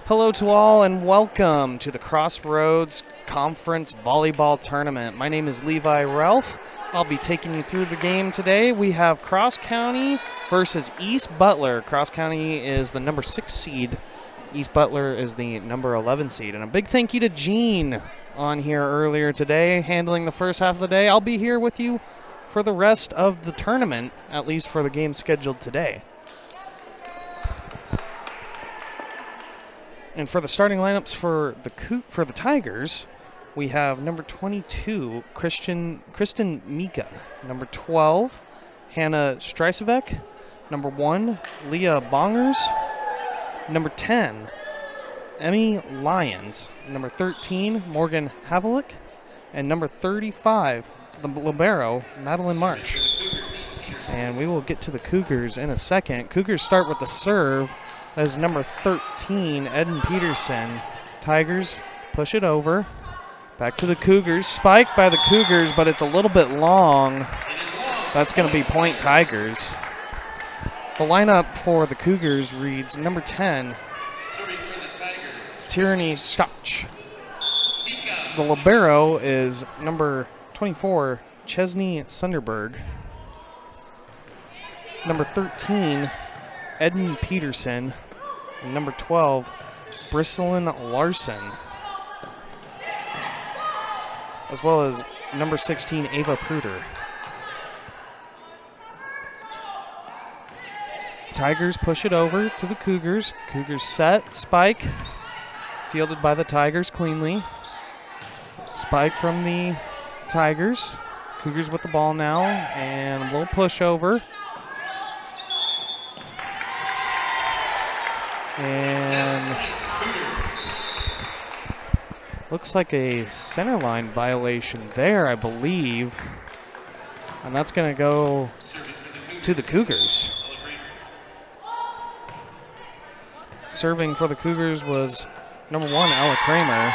Hello to all and welcome to the Crossroads Conference Volleyball Tournament. My name is Levi Ralph. I'll be taking you through the game today. We have Cross County versus East Butler. Cross County is the number 6 seed. East Butler is the number 11 seed. And a big thank you to Gene on here earlier today, handling the first half of the day. I'll be here with you for the rest of the tournament, at least for the game scheduled today. And for the starting lineups for the Tigers, we have number 22, Kristen Mika. Number 12, Hannah Streisevek. Number 1, Leah Bongers. Number 10, Emmy Lyons. Number 13, Morgan Havlick. And number 35, the libero, Madeline Marsh. And we will get to the Cougars in a second. Cougars start with the serve as number 13, Eden Peterson. Tigers push it over. Back to the Cougars. Spike by the Cougars, but it's a little bit long. That's going to be point Tigers. The lineup for the Cougars reads number 10, Tierney Scotch. The libero is number 24, Chesney Sunderberg. Number 13, Eden Peterson. And number 12, Brislyn Larson. As well as number 16, Ava Pruder. Tigers push it over to the Cougars. Cougars set, spike. Fielded by the Tigers cleanly. Spike from the Tigers. Cougars with the ball now, and a little push over. And looks like a center line violation there, I believe. And that's going to go to the Cougars. Serving for the Cougars was number 1, Ella Kramer.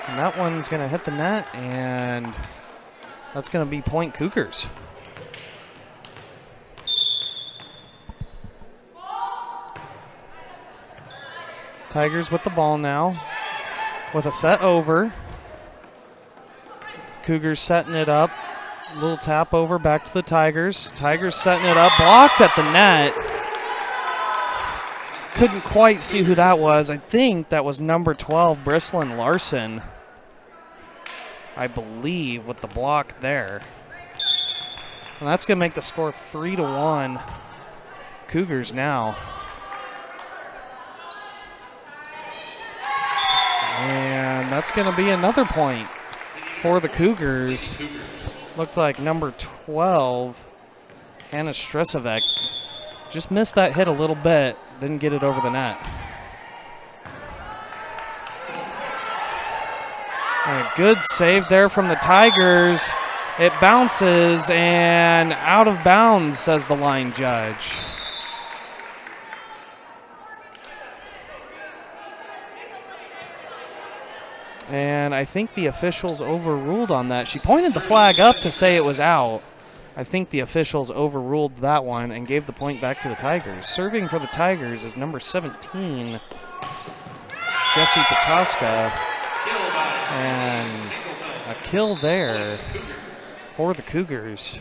And that one's going to hit the net, and that's going to be point Cougars. Tigers with the ball now, with a set over. Cougars setting it up. A little tap over back to the Tigers. Tigers setting it up, blocked at the net. Couldn't quite see who that was. I think that was number 12, Brislyn Larson, I believe, with the block there. And that's going to make the score 3-1 Cougars now. And that's going to be another point for the Cougars. Looked like number 12, Hannah Stresovek, just missed that hit a little bit. Didn't get it over the net. And a good save there from the Tigers. It bounces and out of bounds, says the line judge. And I think the officials overruled on that. She pointed the flag up to say it was out. I think the officials overruled that one and gave the point back to the Tigers. Serving for the Tigers is number 17, Jessie Petoska. And a kill there for the Cougars.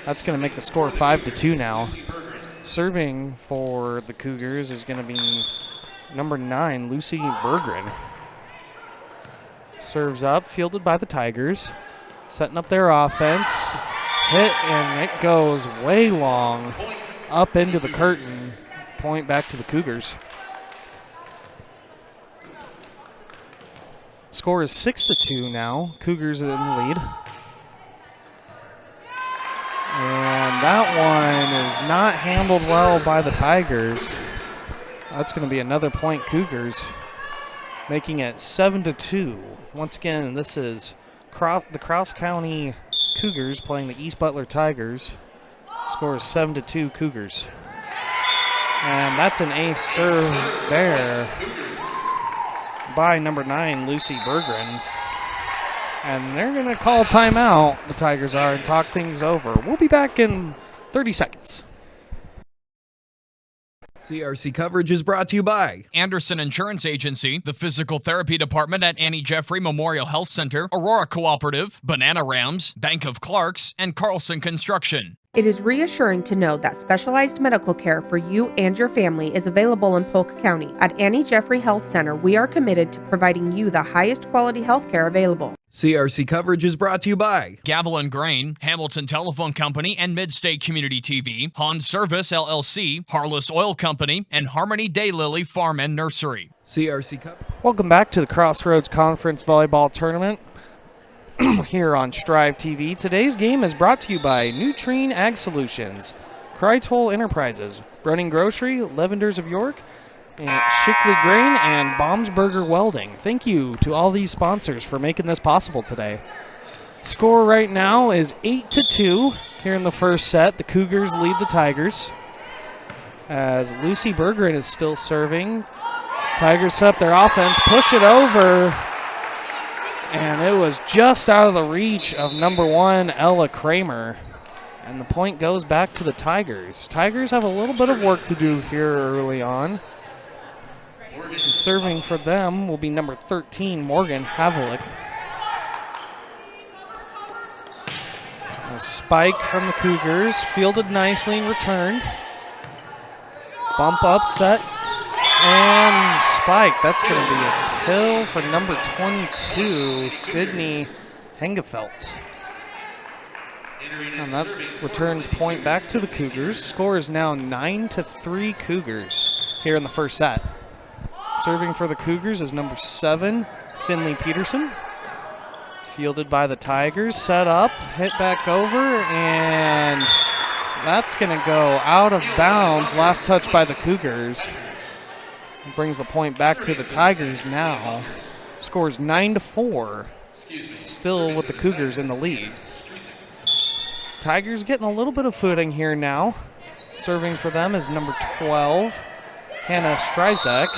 That's going to make the score 5-2 now. Serving for the Cougars is going to be number 9, Lucy Berggren. Serves up, fielded by the Tigers. Setting up their offense. Hit, and it goes way long up into the curtain. Point back to the Cougars. Score is 6-2 now. Cougars in the lead. And that one is not handled well by the Tigers. That's going to be another point Cougars, making it 7-2. Once again, this is the Cross County Cougars playing the East Butler Tigers. Score is 7-2 Cougars. And that's an ace serve there by number 9, Lucy Berggren. And they're going to call timeout, the Tigers are, and talk things over. We'll be back in 30 seconds. CRC coverage is brought to you by Anderson Insurance Agency, the Physical Therapy Department at Annie Jeffrey Memorial Health Center, Aurora Cooperative, Banana Rams, Bank of Clarks, and Carlson Construction. It is reassuring to know that specialized medical care for you and your family is available in Polk County. At Annie Jeffrey Health Center, we are committed to providing you the highest quality health care available. CRC coverage is brought to you by Gavilan Grain, Hamilton Telephone Company and Midstate Community TV, Han Service LLC, Harless Oil Company, and Harmony Daylily Farm and Nursery. CRC coverage. Welcome back to the Crossroads Conference Volleyball Tournament here on Strive TV. Today's game is brought to you by Nutrien Ag Solutions, Krytol Enterprises, Brunning Grocery, Levenders of York, and Shickley Grain, and Baumsberger Welding. Thank you to all these sponsors for making this possible today. Score right now is 8-2 here in the first set. The Cougars lead the Tigers as Lucy Berggren is still serving. Tigers set up their offense, push it over, and it was just out of the reach of number 1, Ella Kramer. And the point goes back to the Tigers. Tigers have a little bit of work to do here early on. And serving for them will be number 13, Morgan Havlik. A spike from the Cougars, fielded nicely and returned. Bump up, set, and spike. That's going to be a kill for number 22, Sydney Hengefelt. And that returns point back to the Cougars. Score is now 9-3 Cougars here in the first set. Serving for the Cougars is number 7, Finley Peterson. Fielded by the Tigers, set up, hit back over, and that's going to go out of bounds. Last touch by the Cougars. Brings the point back to the Tigers now. Scores 9-4. Still with the Cougars in the lead. Tigers getting a little bit of footing here now. Serving for them is number 12, Hannah Stryzek.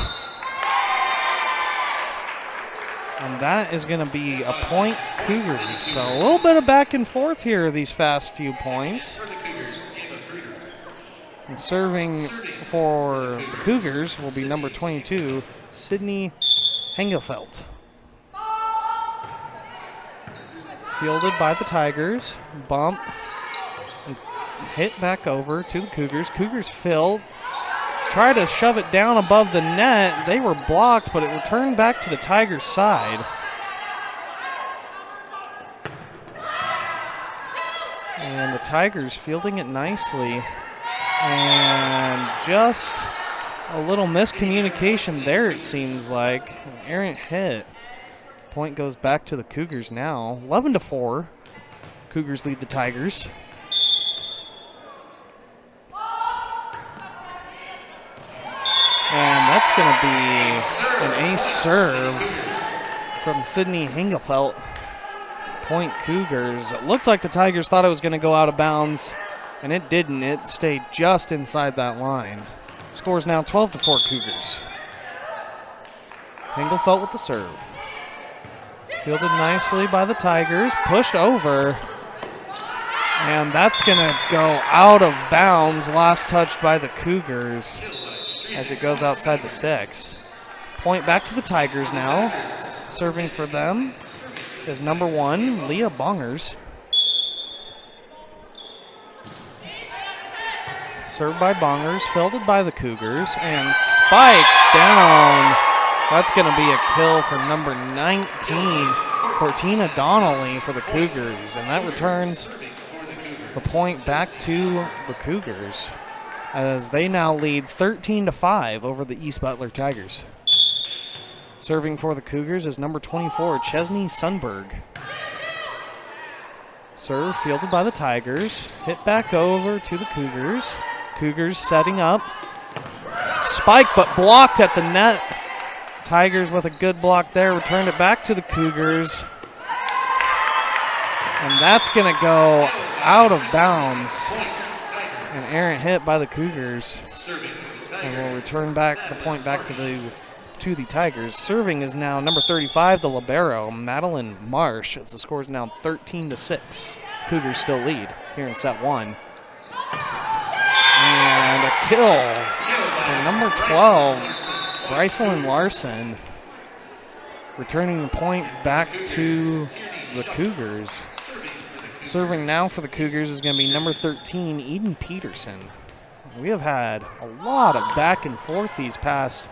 And that is going to be a point Cougars. So a little bit of back and forth here, these fast few points. And serving for the Cougars will be number 22, Sydney Hengefelt. Fielded by the Tigers. Bump. And hit back over to the Cougars. Cougars filled. Try to shove it down above the net. They were blocked, but it returned back to the Tigers' side. And the Tigers fielding it nicely. And just a little miscommunication there, it seems like. An errant hit. Point goes back to the Cougars now. 11-4. Cougars lead the Tigers. And that's going to be an ace serve from Sydney Hengefelt. Point Cougars. It looked like the Tigers thought it was going to go out of bounds, and it didn't. It stayed just inside that line. Scores now 12-4 Cougars. Hengefelt with the serve. Fielded nicely by the Tigers. Pushed over. And that's going to go out of bounds. Last touched by the Cougars as it goes outside the sticks. Point back to the Tigers now. Serving for them is number 1, Leah Bongers. Served by Bongers, fielded by the Cougars, and spike down. That's going to be a kill for number 19, Cortina Donnelly for the Cougars, and that returns the point back to the Cougars as they now lead 13-5 over the East Butler Tigers. Serving for the Cougars is number 24, Chesney Sundberg. Serve fielded by the Tigers. Hit back over to the Cougars. Cougars setting up. Spike, but blocked at the net. Tigers with a good block there. Returned it back to the Cougars. And that's going to go out of bounds. An errant hit by the Cougars. And we'll return back the point back to the Tigers. Serving is now number 35, the libero, Madeline Marsh, as the score is now 13-6. Cougars still lead here in set 1. And a kill. And number 12, Brycelyn Larson, returning the point back to the Cougars. Serving now for the Cougars is going to be number 13, Eden Peterson. We have had a lot of back and forth these past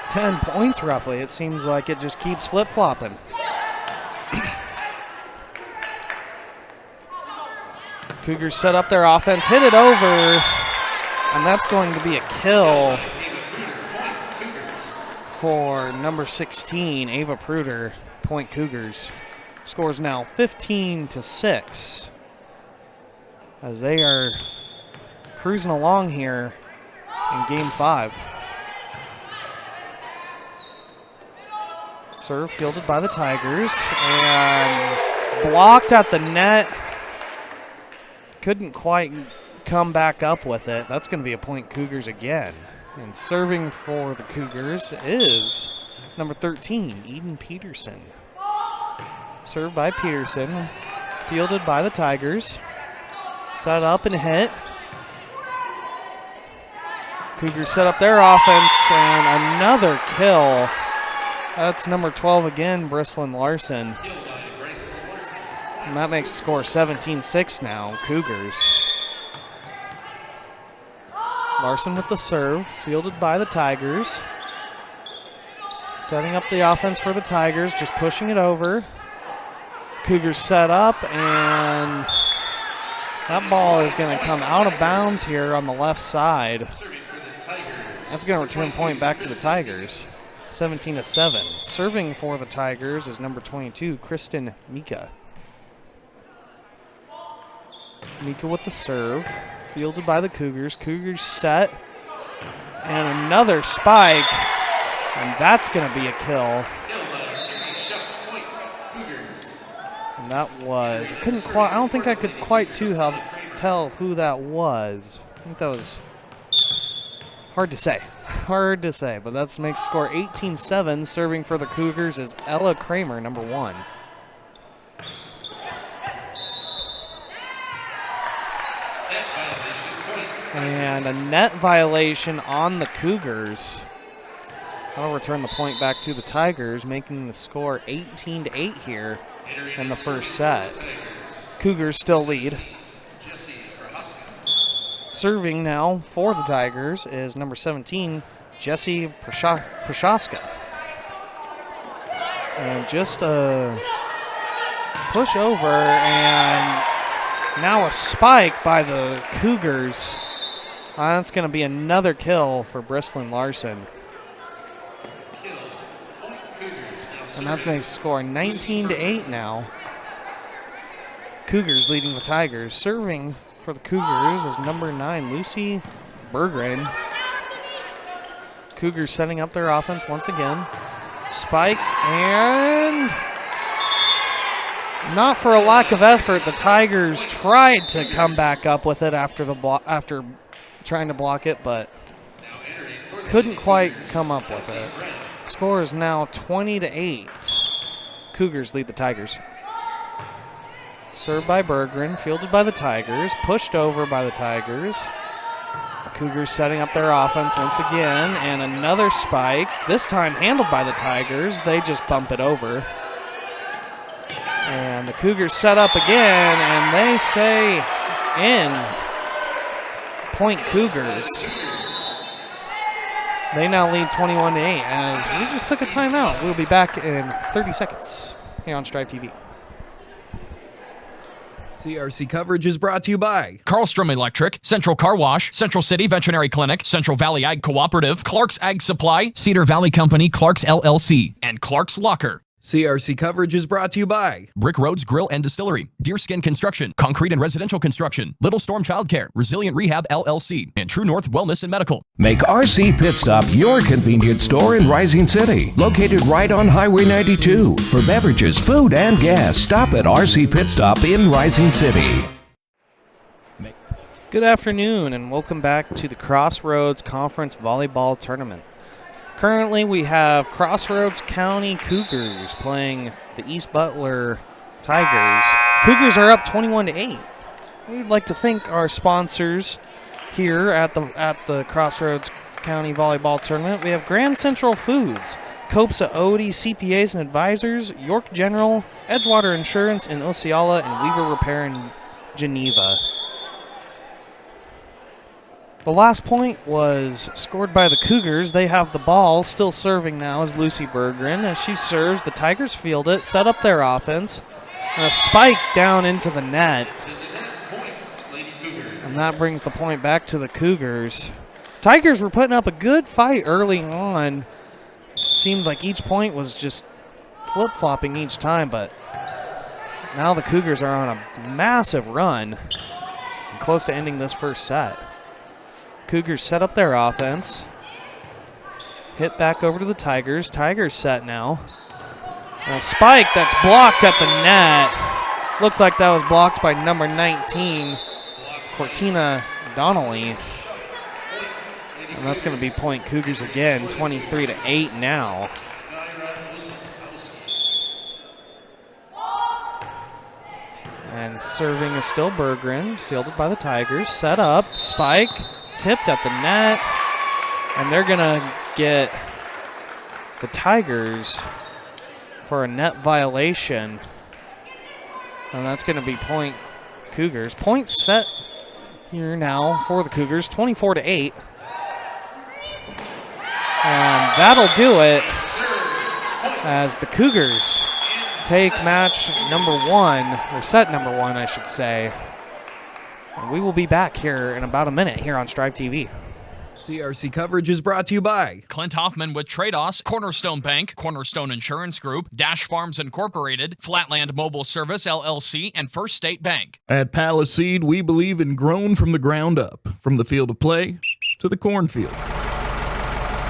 10 points roughly. It seems like it just keeps flip-flopping. Cougars set up their offense, hit it over, and that's going to be a kill for number 16, Ava Pruder, point Cougars. Scores now 15-6 as they are cruising along here in game 5. Serve fielded by the Tigers and blocked at the net. Couldn't quite come back up with it. That's going to be a point Cougars again. And serving for the Cougars is number 13, Eden Peterson. Served by Peterson, fielded by the Tigers. Set up and hit. Cougars set up their offense and another kill. That's number 12 again, Brycelyn Larson. And that makes the score 17-6 now, Cougars. Larson with the serve, fielded by the Tigers. Setting up the offense for the Tigers, just pushing it over. Cougars set up, and that ball is going to come out of bounds here on the left side. That's going to return point back to the Tigers, 17-7. Serving for the Tigers is number 22, Kristen Mika. Mika with the serve, fielded by the Cougars. Cougars set, and another spike, and that's going to be a kill. And that was, I don't think I could quite tell who that was. I think that was hard to say. Hard to say, but that makes the score 18-7. Serving for the Cougars is Ella Kramer, number 1. And a net violation on the Cougars. That'll return the point back to the Tigers, making the score 18-8 here in the first set. Cougars still lead. Serving now for the Tigers is number 17, Jessie Prochaska. And just a push over, and now a spike by the Cougars. That's going to be another kill for Brycelyn Larson. And that makes the score 19-8 now. Cougars leading the Tigers. Serving for the Cougars is number 9, Lucy Berggren. Cougars setting up their offense once again. Spike, and not for a lack of effort, the Tigers tried to come back up with it after trying to block it, but couldn't quite come up with it. Score is now 20-8. Cougars lead the Tigers. Served by Berggren, fielded by the Tigers, pushed over by the Tigers. Cougars setting up their offense once again, and another spike, this time handled by the Tigers. They just bump it over. And the Cougars set up again, and they say in. Point Cougars. They now lead 21-8 as we just took a timeout. We'll be back in 30 seconds here on Strive TV. CRC coverage is brought to you by Carlstrom Electric, Central Car Wash, Central City Veterinary Clinic, Central Valley Ag Cooperative, Clark's Ag Supply, Cedar Valley Company, Clark's LLC, and Clark's Locker. CRC coverage is brought to you by Brick Roads Grill and Distillery, Deerskin Construction, Concrete and Residential Construction, Little Storm Childcare, Resilient Rehab LLC, and True North Wellness and Medical. Make RC Pit Stop your convenience store in Rising City, located right on Highway 92. For beverages, food, and gas, stop at RC Pit Stop in Rising City. Good afternoon and welcome back to the Crossroads Conference Volleyball Tournament. Currently, we have Crossroads County Cougars playing the East Butler Tigers. Cougars are up 21-8. We'd like to thank our sponsors here at the Crossroads County Volleyball Tournament, we have Grand Central Foods, Copsa Odie, CPAs and Advisors, York General, Edgewater Insurance in Osceola, and Weaver Repair in Geneva. The last point was scored by the Cougars. They have the ball. Still serving now is Lucy Berggren. As she serves, the Tigers field it, set up their offense. And a spike down into the net. And that brings the point back to the Cougars. Tigers were putting up a good fight early on. It seemed like each point was just flip-flopping each time, but now the Cougars are on a massive run and close to ending this first set. Cougars set up their offense. Hit back over to the Tigers. Tigers set now. And a spike that's blocked at the net. Looked like that was blocked by number 19, Cortina Donnelly. And that's going to be point Cougars again, 23-8 now. And serving is still Berggren, fielded by the Tigers. Set up, spike. Tipped at the net, and they're going to get the Tigers for a net violation, and that's going to be point Cougars. Point set here now for the Cougars, 24-8. And that'll do it as the Cougars take match number one, or set number one, I should say. And we will be back here in about a minute here on Strive TV. CRC coverage is brought to you by Clint Hoffman with Trados, Cornerstone Bank, Cornerstone Insurance Group, Dash Farms Incorporated, Flatland Mobile Service LLC, and First State Bank. At Paliseed, we believe in grown from the ground up, from the field of play to the cornfield.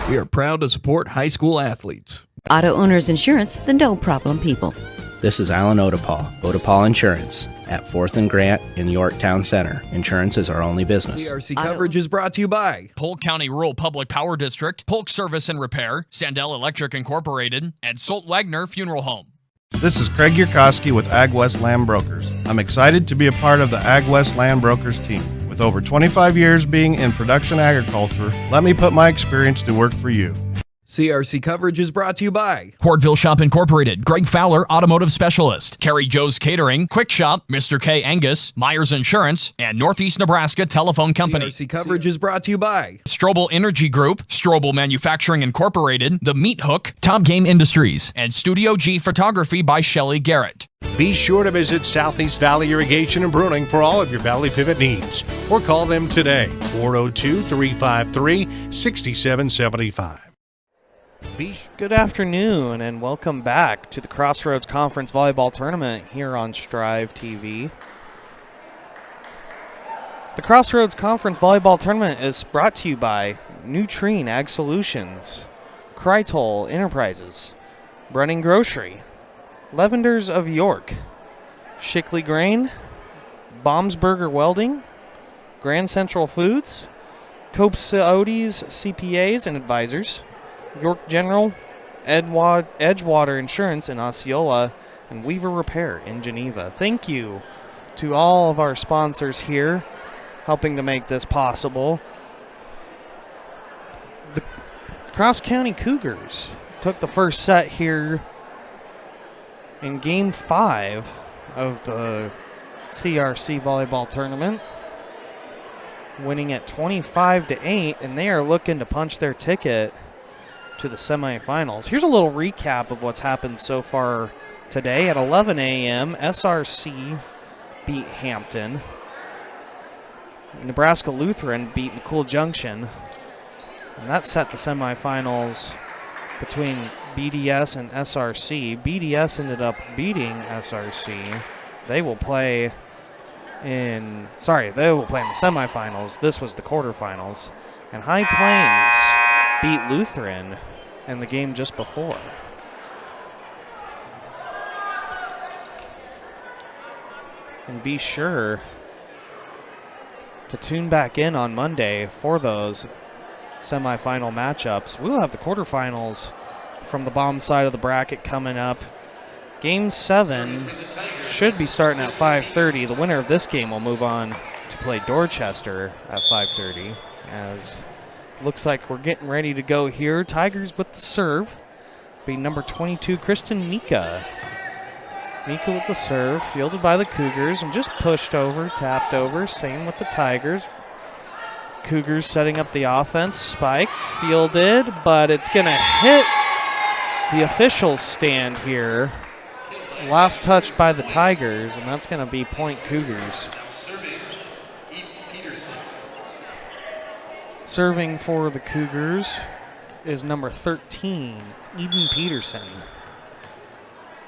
We are proud to support high school athletes. Auto Owners Insurance, the no-problem people. This is Alan Odepal, Odepal Insurance, at 4th and Grant in Yorktown Center. Insurance is our only business. CRC coverage is brought to you by Polk County Rural Public Power District, Polk Service and Repair, Sandell Electric Incorporated, and Solt Wagner Funeral Home. This is Craig Yurkowski with Ag West Land Brokers. I'm excited to be a part of the Ag West Land Brokers team. With over 25 years being in production agriculture, let me put my experience to work for you. CRC coverage is brought to you by Hortville Shop Incorporated, Greg Fowler, Automotive Specialist, Carrie Joe's Catering, Quick Shop, Mr. K. Angus, Myers Insurance, and Northeast Nebraska Telephone Company. CRC coverage is brought to you by Strobel Energy Group, Strobel Manufacturing Incorporated, The Meat Hook, Top Game Industries, and Studio G Photography by Shelley Garrett. Be sure to visit Southeast Valley Irrigation and Pruning for all of your Valley Pivot needs, or call them today, 402-353-6775. Good afternoon and welcome back to the Crossroads Conference Volleyball Tournament here on Strive TV. The Crossroads Conference Volleyball Tournament is brought to you by Nutrien Ag Solutions, Krytol Enterprises, Brennan Grocery, Levenders of York, Shickley Grain, Baumsberger Welding, Grand Central Foods, Copsa-Odie's CPAs and Advisors, York General, Edgewater Insurance in Osceola, and Weaver Repair in Geneva. Thank you to all of our sponsors here helping to make this possible. The Cross County Cougars took the first set here in Game 5 of the CRC Volleyball Tournament, winning at 25-8, and they are looking to punch their ticket to the semifinals. Here's a little recap of what's happened so far today. At 11 a.m., SRC beat Hampton. Nebraska Lutheran beat McCool Junction. And that set the semifinals between BDS and SRC. BDS ended up beating SRC. They will play in the semifinals. This was the quarterfinals. And High Plains beat Lutheran in the game just before. And be sure to tune back in on Monday for those semifinal matchups. We'll have the quarterfinals from the bottom side of the bracket coming up. Game 7 should be starting at 5:30. The winner of this game will move on to play Dorchester at 5:30 as Looks like we're getting ready to go here. Tigers with the serve. Be number 22, Kristen Mika. Mika with the serve, fielded by the Cougars and just pushed over, tapped over. Same with the Tigers. Cougars setting up the offense. Spike fielded, but it's going to hit the officials' stand here. Last touch by the Tigers, and that's going to be point Cougars. Serving for the Cougars is number 13, Eden Peterson.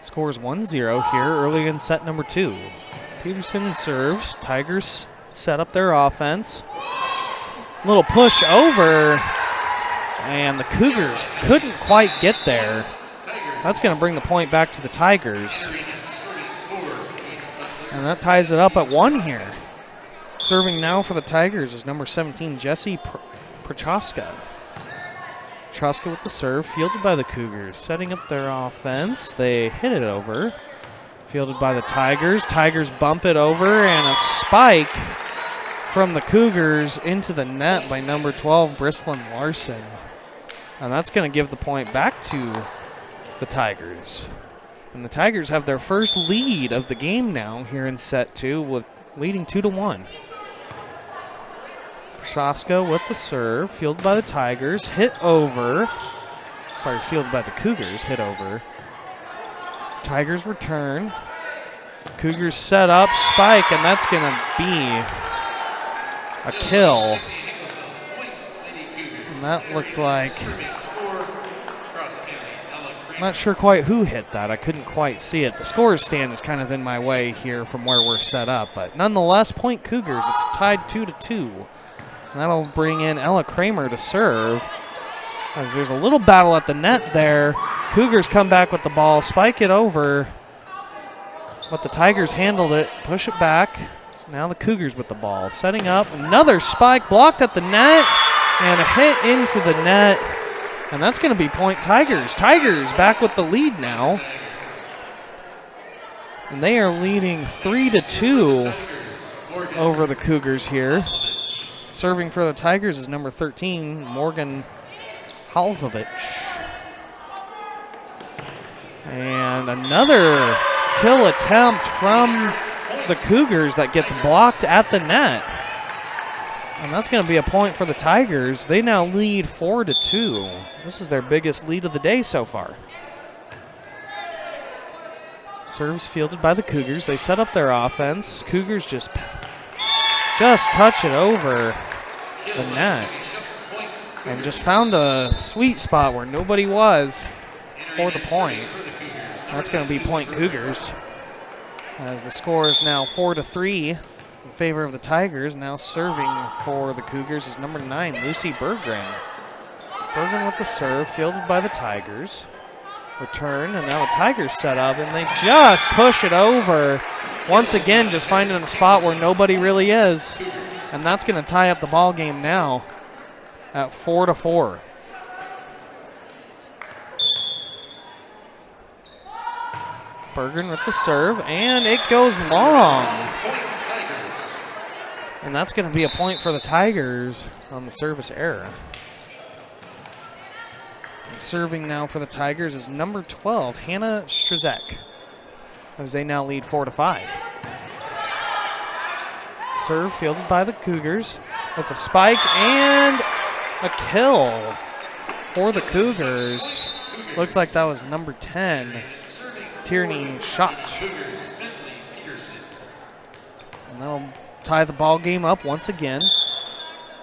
Scores 1-0 here early in set number 2. Peterson serves. Tigers set up their offense. Little push over, and the Cougars couldn't quite get there. That's going to bring the point back to the Tigers. And that ties it up at 1 here. Serving now for the Tigers is number 17, Jesse Prochaska. Prochaska with the serve, fielded by the Cougars. Setting up their offense. They hit it over. Fielded by the Tigers. Tigers bump it over, and a spike from the Cougars into the net by number 12, Brislyn Larson. And that's going to give the point back to the Tigers. And the Tigers have their first lead of the game now here in set 2, with leading 2-1. Prochaska with the serve, fielded by the Tigers, hit over. Sorry, fielded by the Cougars, hit over. Tigers return. Cougars set up, spike, and that's going to be a kill. And that looked like, I'm not sure quite who hit that. I couldn't quite see it. The scorer's stand is kind of in my way here from where we're set up, but nonetheless, point Cougars. It's tied 2-2. And that'll bring in Ella Kramer to serve, as there's a little battle at the net there. Cougars come back with the ball, spike it over, but the Tigers handled it, push it back. Now the Cougars with the ball, setting up another spike, blocked at the net, and a hit into the net, and that's going to be point Tigers. Tigers back with the lead now, and they are leading 3-2 over the Cougars here. Serving for the Tigers is number 13, Morgan Halvovich. And another kill attempt from the Cougars that gets blocked at the net. And that's going to be a point for the Tigers. They now lead 4-2. This is their biggest lead of the day so far. Serves fielded by the Cougars. They set up their offense. Cougars just touch it over the net and just found a sweet spot where nobody was for the point. That's going to be point Cougars, as the score is now 4-3 in favor of the Tigers. Now serving for the Cougars is number 9, Lucy Berggren. Berggren with the serve, fielded by the Tigers. Return, and now the Tigers set up, and they just push it over. Once again, just finding a spot where nobody really is. And that's going to tie up the ball game now at 4-4. Berggren with the serve, and it goes long. And that's going to be a point for the Tigers on the service error. And serving now for the Tigers is number 12, Hannah Strazek, as they now lead 4-5. Serve fielded by the Cougars with a spike and a kill for the Cougars. Looked like that was number 10, Tierney Schott. And that'll tie the ball game up once again.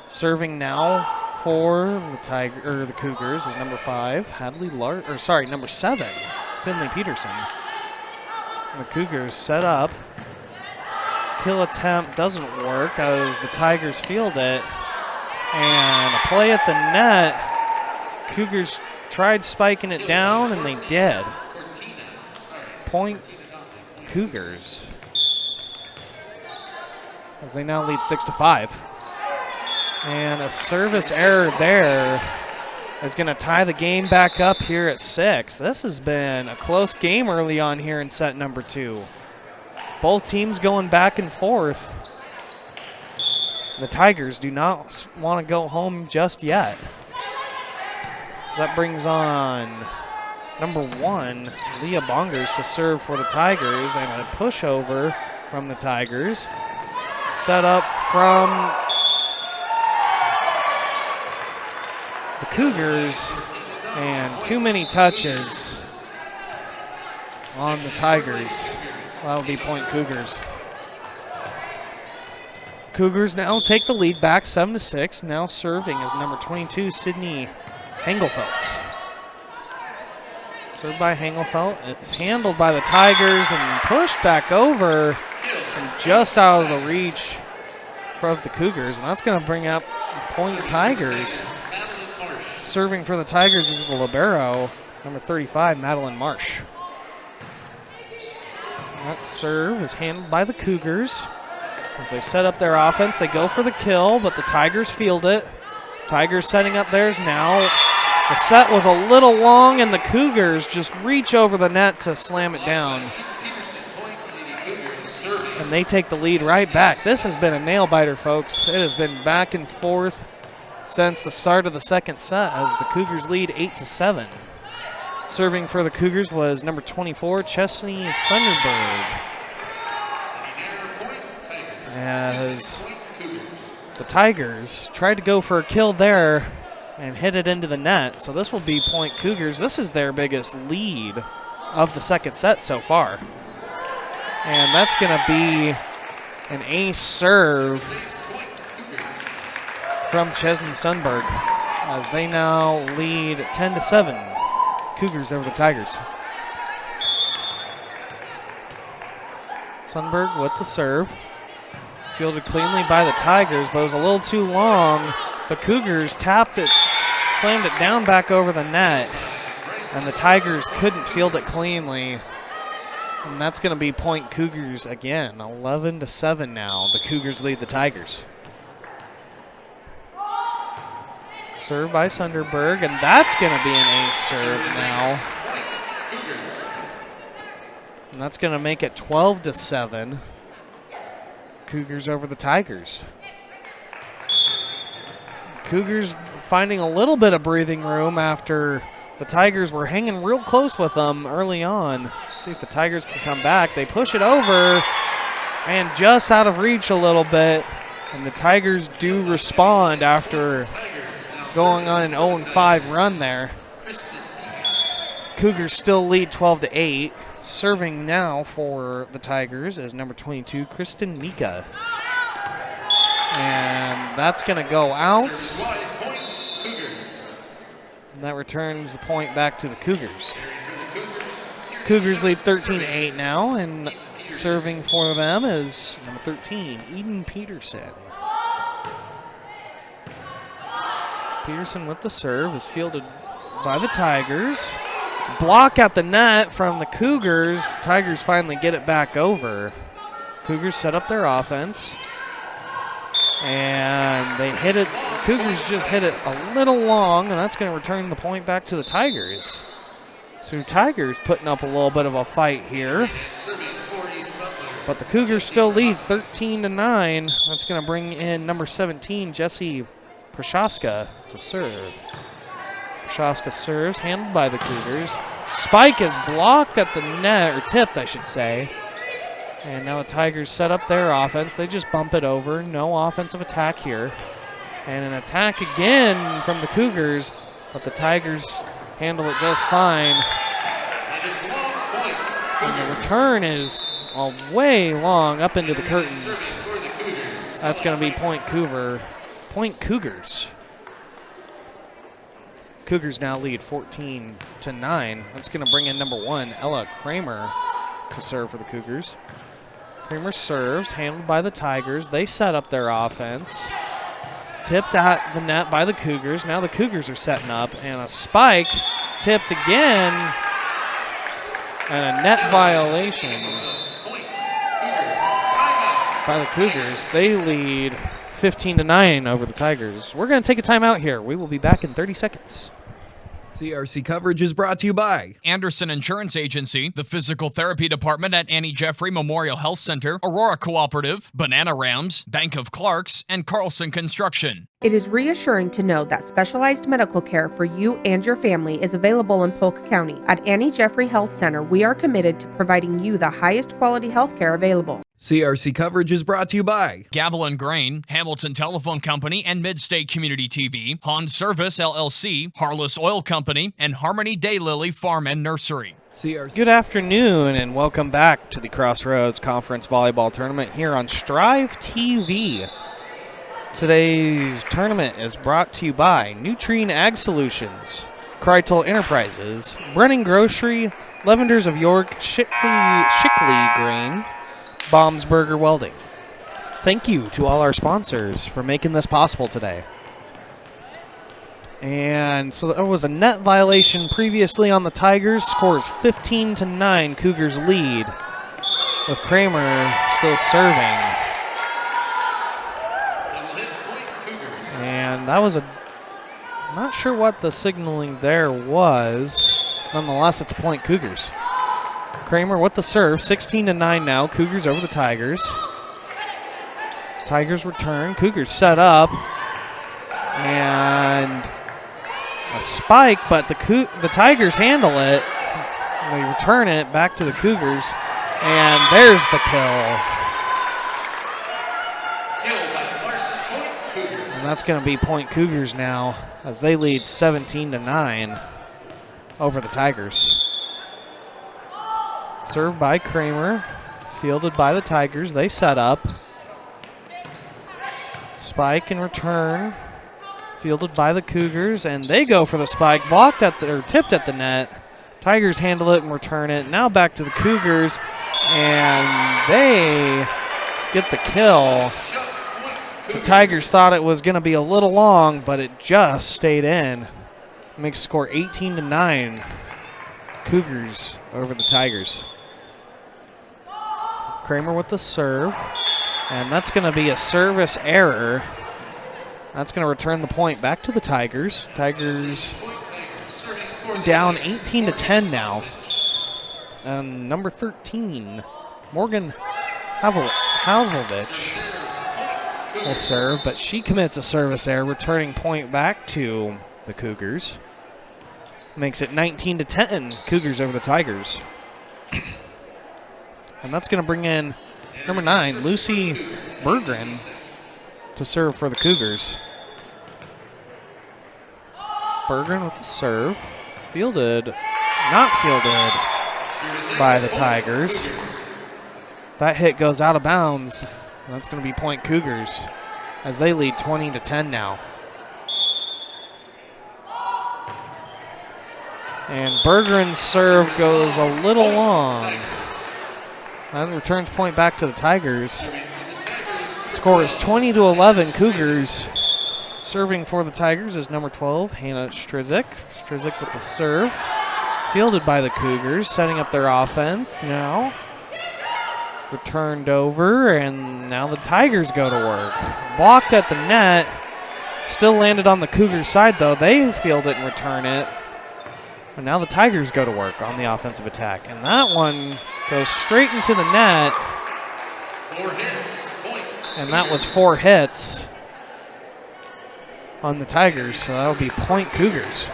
Serving now for the Cougars is number 5, number 7, Finley Peterson. And the Cougars set up. Kill attempt doesn't work as the Tigers field it. And a play at the net. Cougars tried spiking it down, and they did. Point Cougars, as they now lead 6-5. And a service error there is going to tie the game back up here at 6. This has been a close game early on here in set number 2. Both teams going back and forth. The Tigers do not want to go home just yet. That brings on number 1, Leah Bongers, to serve for the Tigers, and a pushover from the Tigers. Set up from the Cougars, and too many touches on the Tigers. That'll be point Cougars. Cougars now take the lead back 7-6. Now serving is number 22, Sydney Hengelfeld. Served by Hengelfeld. It's handled by the Tigers and pushed back over and just out of the reach of the Cougars. And that's going to bring up point Tigers. Serving for the Tigers is the libero, number 35, Madeline Marsh. That serve is handled by the Cougars. As they set up their offense, they go for the kill, but the Tigers field it. Tigers setting up theirs now. The set was a little long, and the Cougars just reach over the net to slam it down. And they take the lead right back. This has been a nail-biter, folks. It has been back and forth since the start of the second set as the Cougars lead 8-7. Serving for the Cougars was number 24, Chesney Sunderberg. As the Tigers tried to go for a kill there and hit it into the net. So this will be point Cougars. This is their biggest lead of the second set so far. And that's going to be an ace serve from Chesney Sunberg as they now lead 10-7. Cougars over the Tigers. Sunberg with the serve. Fielded cleanly by the Tigers, but it was a little too long. The Cougars tapped it, slammed it down back over the net, and the Tigers couldn't field it cleanly. And that's going to be point Cougars again, 11-7 now. The Cougars lead the Tigers. Serve by Sunderberg, and that's going to be an ace serve now. And that's going to make it 12-7. Cougars over the Tigers. Cougars finding a little bit of breathing room after the Tigers were hanging real close with them early on. See if the Tigers can come back. They push it over and just out of reach a little bit. And the Tigers do respond after going on an 0-5 run there. Cougars still lead 12-8. Serving now for the Tigers is number 22, Kristen Mika. And that's going to go out. And that returns the point back to the Cougars. Cougars lead 13-8 now, and serving for them is number 13, Eden Peterson. Peterson with the serve is fielded by the Tigers. Block at the net from the Cougars. Tigers finally get it back over. Cougars set up their offense. And they hit it. The Cougars just hit it a little long, and that's going to return the point back to the Tigers. So Tigers putting up a little bit of a fight here. But the Cougars still lead 13-9. That's going to bring in number 17, Jesse Prochaska, to serve. Prochaska serves, handled by the Cougars. Spike is blocked at the net, or tipped, I should say. And now the Tigers set up their offense. They just bump it over. No offensive attack here. And an attack again from the Cougars, but the Tigers handle it just fine. And the return is way long up into the curtains. That's going to be point Cougars. Cougars now lead 14-9. That's going to bring in number 1, Ella Kramer, to serve for the Cougars. Kramer serves, handled by the Tigers. They set up their offense. Tipped at the net by the Cougars. Now the Cougars are setting up, and a spike tipped again, and a net violation by the Cougars. They lead 15-9 over the Tigers. We're going to take a timeout here. We will be back in 30 seconds. CRC coverage is brought to you by Anderson Insurance Agency, the Physical Therapy Department at Annie Jeffrey Memorial Health Center, Aurora Cooperative, Banana Rams, Bank of Clarks, and Carlson Construction. It is reassuring to know that specialized medical care for you and your family is available in Polk County. At Annie Jeffrey Health Center, we are committed to providing you the highest quality health care available. CRC coverage is brought to you by Gavel and Grain, Hamilton Telephone Company and Midstate Community TV, Han Service LLC, Harless Oil Company, and Harmony Daylily Farm and Nursery. CRC. Good afternoon and welcome back to the Crossroads Conference Volleyball Tournament here on Strive TV. Today's tournament is brought to you by Nutrien Ag Solutions, Krytel Enterprises, Brennan Grocery, Lavenders of York, Shickley Grain, Baum's Burger Welding. Thank you to all our sponsors for making this possible today. And so there was a net violation previously on the Tigers. Scores 15-9, Cougars lead, with Kramer still serving. And that was not sure what the signaling there was. Nonetheless, it's a point Cougars. Kramer with the serve, 16-9 now. Cougars over the Tigers. Tigers return. Cougars set up. And a spike, but the Tigers handle it. They return it back to the Cougars. And there's the kill. And that's going to be point Cougars now as they lead 17-9 over the Tigers. Served by Kramer, fielded by the Tigers. They set up. Spike and return, fielded by the Cougars, and they go for the spike, tipped at the net. Tigers handle it and return it. Now back to the Cougars, and they get the kill. The Tigers thought it was going to be a little long, but it just stayed in. Makes the score 18-9. Cougars over the Tigers. Kramer with the serve, and that's going to be a service error. That's going to return the point back to the Tigers. Tigers down 18-10 now. And number 13, Morgan Havlovich will serve, but she commits a service error, returning point back to the Cougars. Makes it 19-10, Cougars over the Tigers. And that's going to bring in number 9, Lucy Berggren, to serve for the Cougars. Berggren with the serve. Not fielded by the Tigers. That hit goes out of bounds. That's going to be point Cougars as they lead 20-10 now. And Berggren's serve goes a little long. That returns point back to the Tigers. Score is 20-11, Cougars. Serving for the Tigers is number 12, Hannah Strizik. Strizik with the serve. Fielded by the Cougars, setting up their offense now. Returned over, and now the Tigers go to work. Blocked at the net. Still landed on the Cougars side, though. They field it and return it. And now the Tigers go to work on the offensive attack. And that one goes straight into the net. 4 hits. Point. And that was 4 hits on the Tigers, so that'll be point Cougars.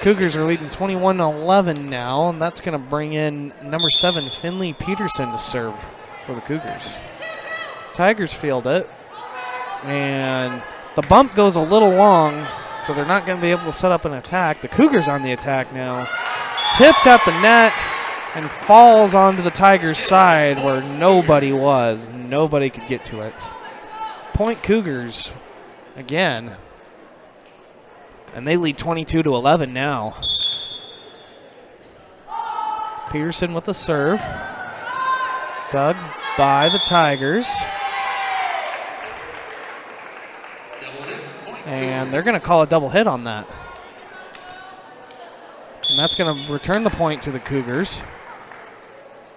Cougars are leading 21-11 now, and that's going to bring in number 7, Finley Peterson, to serve for the Cougars. Tigers field it, and the bump goes a little long, so they're not going to be able to set up an attack. The Cougars on the attack now. Tipped at the net and falls onto the Tigers' side where nobody was. Nobody could get to it. Point Cougars again. And they lead 22-11 now. Peterson with the serve. Dug by the Tigers. And they're going to call a double hit on that. And that's going to return the point to the Cougars.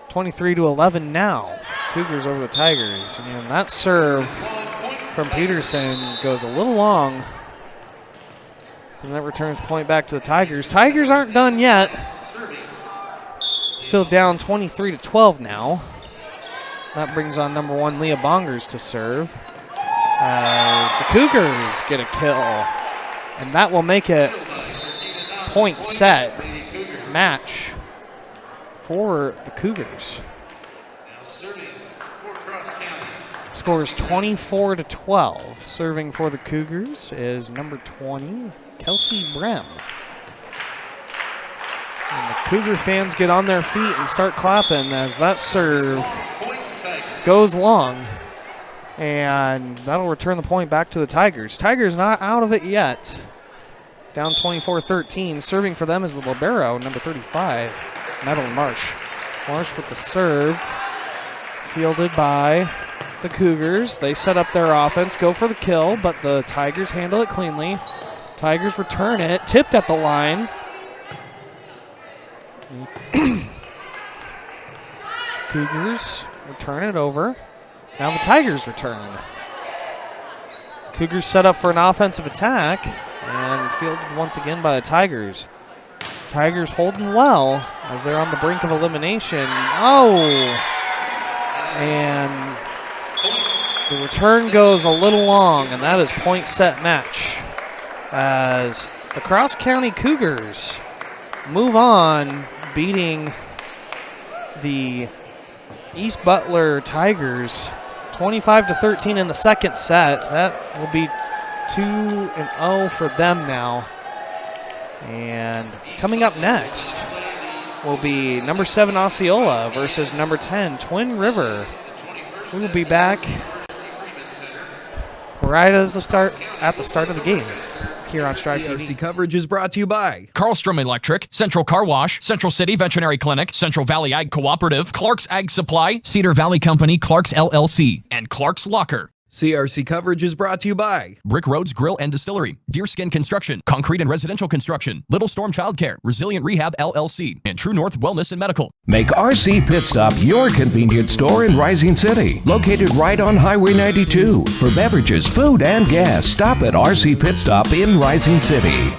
23-11 now. Cougars over the Tigers. And that serve from Peterson goes a little long. And that returns point back to the Tigers. Tigers aren't done yet. Still down 23-12 now. That brings on number 1, Leah Bongers to serve. As the Cougars get a kill. And that will make it point set match for the Cougars. Scores 24-12. Serving for the Cougars is number 20, Kelsey Brem. And the Cougar fans get on their feet and start clapping as that serve goes long. And that'll return the point back to the Tigers. Tigers not out of it yet. Down 24-13. Serving for them is the libero, number 35, Madeline Marsh. Marsh with the serve. Fielded by the Cougars. They set up their offense, go for the kill, but the Tigers handle it cleanly. Tigers return it, tipped at the line. Cougars return it over. Now the Tigers return. Cougars set up for an offensive attack and fielded once again by the Tigers. Tigers holding well as they're on the brink of elimination. Oh! And the return goes a little long, and that is point set match. As the Cross County Cougars move on, beating the East Butler Tigers 25-13 in the second set. That will be 2-0 for them now. And coming up next will be number 7 Osceola versus number 10 Twin River. We will be back right at the start of the game here on Strive TV. CRC coverage is brought to you by Carlstrom Electric, Central Car Wash, Central City Veterinary Clinic, Central Valley Ag Cooperative, Clark's Ag Supply, Cedar Valley Company, Clark's LLC, and Clark's Locker. CRC coverage is brought to you by Brick Roads Grill and Distillery, Deerskin Construction, Concrete and Residential Construction, Little Storm Childcare, Resilient Rehab LLC, and True North Wellness and Medical. Make RC Pit Stop your convenience store in Rising City, located right on Highway 92. For beverages, food, and gas, stop at RC Pit Stop in Rising City.